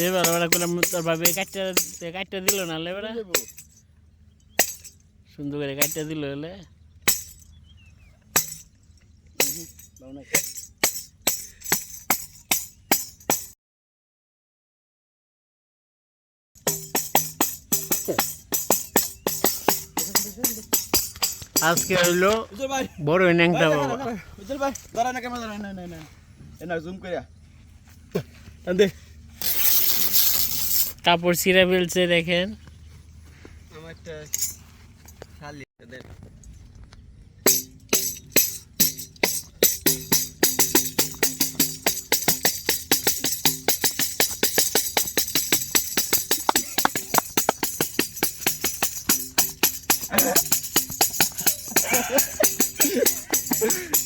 এবার ওরা করলাম তোর ভাবে কাটটা দিল না এবার সুন্দর করে কাটটা দিল হলে আজকে হইলো বড় ন্যাংটা বাবা ভাই ধরা না ক্যামেরা ধরা না এনা জুম করিয়া আন্দে কাপড় ছিঁড়ে ফেলছে দেখেন আমারটা খালি দে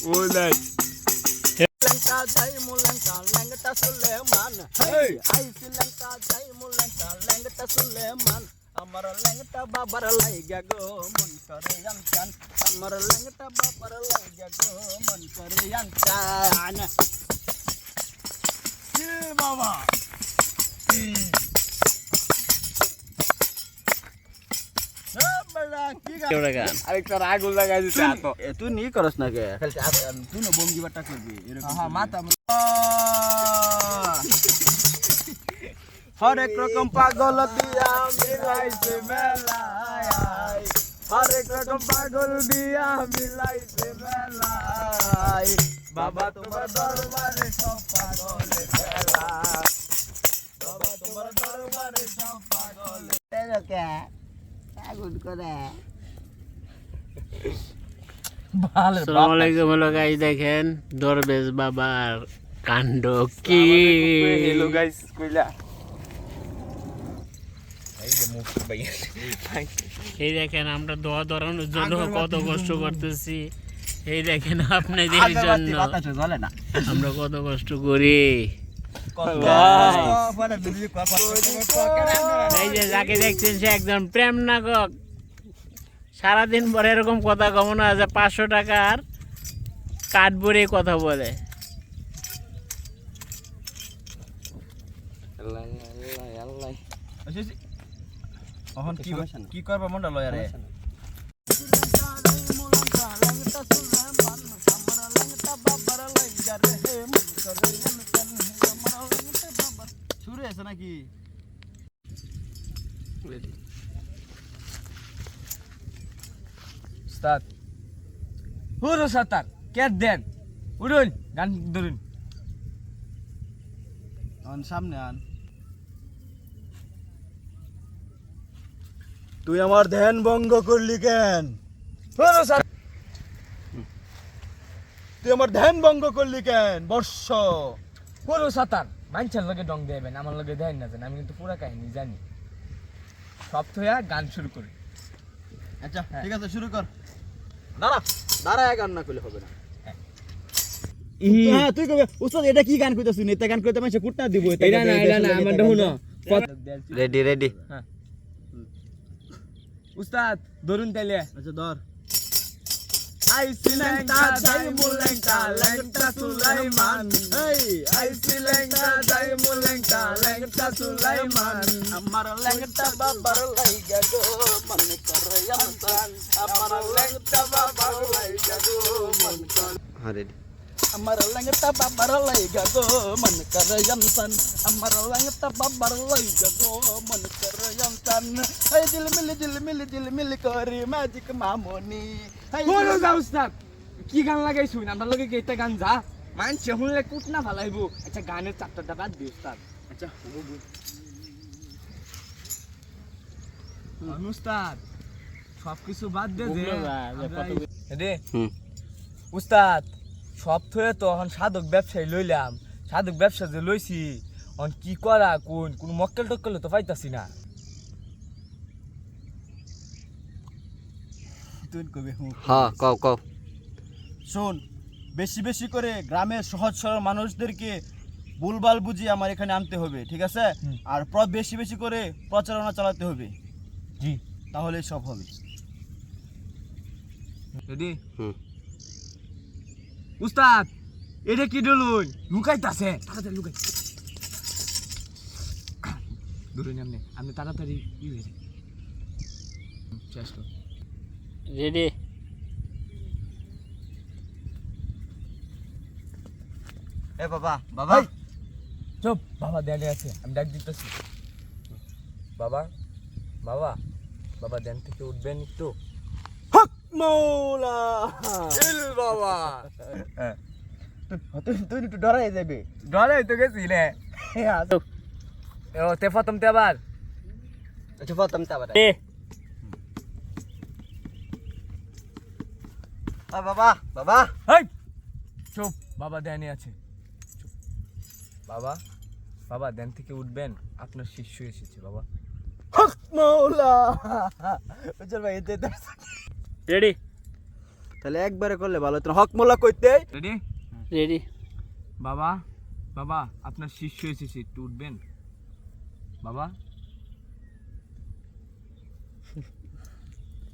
Ulan. Lanka jai mulanka langta Suleman. Hey, ai Lanka jai mulanka langta Suleman. Amar langta babar laiga go mun kare yankan. Amar langta babar laiga go mun kare yankan. Ye mama. আরেকটা রাগুল লাগাই দিছে তো তুই নি করস না কে খালি তুই না বঙ্গি বাটা করবি এরকম হ্যাঁ মাথা হরেক রকম পাগল দিয়া মিলাইছে মেলায় হরেক রকম পাগল দিয়া মিলাইছে মেলায় বাবা তোমার দরবারে সব পাগলে খেলা বাবা তোমার দরবারে সব পাগলে কে আগুন করে আসসালামু আলাইকুম হলো গাইস দেখেন দরবেশ বাবার কাণ্ড কি হ্যালো গাইস কইলা এই দেখেন আমরা দোয়া ধরানোর জন্য কত কষ্ট করতেছি এই দেখেন আপনাদের জন্য আমরা কত কষ্ট করি এই যে যাকে দেখছেন সে একজন প্রেম নাটক সারাদিন পরে এরকম কথা কমন আছে 500 টাকার কাঠ ভরে কথা বলে কি করবা মন্ডল রে শুরু আছে নাকি স্টার্ট হুরো সাতার ক্যাট দেন উড়ুন গান ধরুন আন সামনে আন তুই আমার ধ্যান ভঙ্গ করলি কেন হুরো সাতার তুই আমার ধ্যান ভঙ্গ করলি কেন বর্ষ পুরো সাতার মানুষের লগে ডং দেবেন আমার লগে দেন না জান আমি কিন্তু পুরো কাহিনী জানি সব থয়া গান শুরু করি আচ্ছা ঠিক আছে শুরু কর দাঁড়া গান না করলে হবে না হ্যাঁ তুই কবে উস্তাদ এটা কি গান কইতাছ তুই এটা গান কইতে মানে কুটনা দিব এটা না আমারটা শুনো রেডি হ্যাঁ উস্তাদ ধরুন তাইলে আচ্ছা ধর আইসি লেংটা যাই মুলেংটা লেংটা সুলাইমান আইসি লেংটা যাই মুলেংটা লেংটা সুলাইমান আমার লেংটা বাবার লাইগা গো মন করে আমসান আমার লেংটা বাবার লাইগা গো মন করে হ্যাঁ রেডি আমার লেংটা বাবার লাইগা গো মন করে আমসান আমার লেংটা বাবার লাইগা গো মন করে আমসান এই দিল মিল করে ম্যাজিক মামনি বলো যা উস্তাদ কি গান লাগাইছুন আমার লগে কি একটা গান যা মানছে শুনলে কুটনা ভালাইবো আচ্ছা গানের চারটা বাদ দি উস্তাদ আচ্ছা উস্তাদ সবকিছু বাদ দে রে উস্তাদ সব থয়ে তো এখন সাধক ব্যবসায়ী লইলাম সাধক ব্যবসা যে লইছি এখন কি করা কোন মক্কেল টক্কেল তো পাইতাছি না তুই কবে হ্যাঁ কও শোন বেশি করে গ্রামের সহজ সরল মানুষদেরকে ভুলভাল বুঝিয়ে আমার এখানে আনতে হবে ঠিক আছে আর বেশি করে প্রচারণা চালাতে হবে জি। তাহলে সব হবে। রেডি? হুম। উস্তাদ এটা কি ডলুন লুকাইতাছে, তাড়াতাড়ি লুকাই। ধরুন আপনি তাড়াতাড়ি ই হয়ে যায়। শেষ কর। রেডি? এ বাবা, বাবা এই, চুপ। বাবা দেয়ালে আছে, আমি ডাক দিতেছি। বাবা, বাবা, বাবা দেন থেকে উঠবেন একটু। হক মৌলা। বাবা তুই একটু ডরাই যাবে। ডরে তো গেছি রে। ও তে প্রথম তে আবার আচ্ছা প্রথম তা বাবা। এ বাবা, বাবা হেই চুপ। বাবা দেয়ানি আছে, চুপ। বাবা, বাবা দেন থেকে উঠবেন, আপনার শিষ্য এসেছে বাবা। হক মৌলা। বুঝল ভাই এতে রেডি? তাহলে একবারে করলে ভালো হতো। হক মৌলা কইতে। রেডি? রেডি? বাবা, বাবা আপনার শিষ্য এসেছে, একটু উঠবেন বাবা।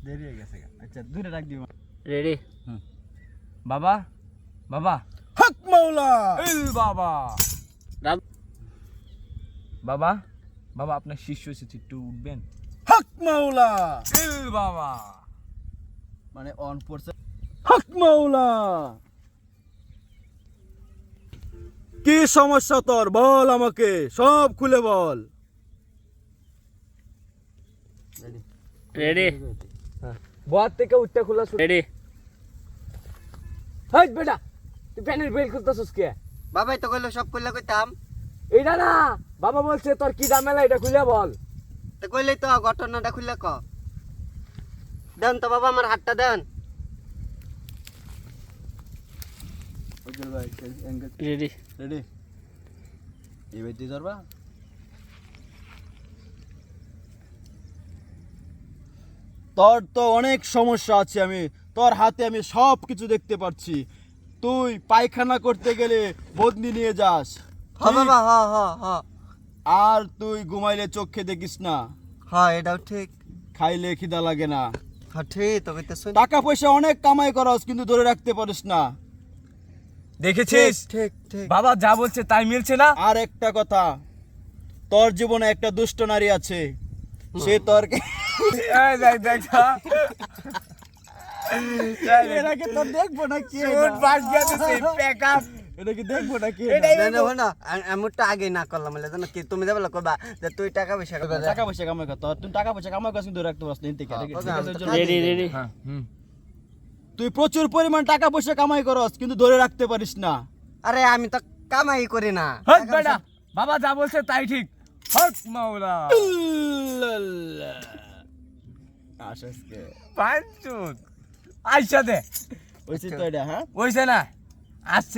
দেরি হয়ে গেছে। আচ্ছা দূরে রাখ দিও। রেডি? বাবা, বাবা হক মৌলা। বাবা, রাম বাবা, বাবা আপনার শিষ্য এসেছে, একটু উঠবেন হক মৌলা। বাবা। মানে অন পড়ছে। হক মৌলা। কি সমস্যা তোর বল, আমাকে সব খুলে বল। রেডি? বয়ার থেকে উঠতে খোলা শুরু। রেডি? হাই বেটা, তুই প্যানের বেল করতেছিস কে? বাবাই তো কইলো সব কইলা কইতাম। এটা না, বাবা বলছে তোর কি দামেলা, এটা খুলে বল। তো কইলেই তো ঘটনাটা খুলে ক। দেন তো বাবা আমার হাতটা দেন। উজ্জ্বল ভাই রেডি? রেডি? এবার দিয়ে ধরবা। তোর তো অনেক সমস্যা আছে, আমি তোর হাতে আমি সব কিছু দেখতে পাচ্ছি। তুই পায়খানা করতে গেলে বদনি নিয়ে যাস, বাবা হ্যাঁ হ্যাঁ হ্যাঁ আর তুই ঘুমাইলে চোখে দেখিস না, হ্যাঁ এটাও ঠিক। খাইলে খিদা লাগে না, হ্যাঁ ঠিক তো কইতেছ। টাকা পয়সা অনেক কামাই করস কিন্তু ধরে রাখতে পারিস না। দেখেছিস ঠিক ঠিক। বাবা যা বলছে তাই মিলছে না। আর একটা কথা, তোর জীবনে একটা দুষ্ট নারী আছে, সে তোর এই দেখ দেখ এটাকে তো দেখবো না কি এটাকে দেখবো না কি এমনটা আগে না করলাম বলে জানো কি তুমি যাবে কবা যে তুই টাকা পয়সা করবে। টাকা পয়সা কামাই কর, তুই টাকা পয়সা কামাই করছিস কিন্তু ধরে রাখতে পারছিস না ইনতে কে। রেডি? রেডি? তুই প্রচুর পরিমাণ টাকা পয়সা কামাই করস কিন্তু ধরে রাখতে পারিস না। আরে আমি তো কামাই করি না। হক বেটা, বাবা যা বলছে তাই ঠিক। হক মাওলা। আশাসকে পাঁচুত আইসা দে ওই তো এটা। হ্যাঁ ওইছে না আসছে।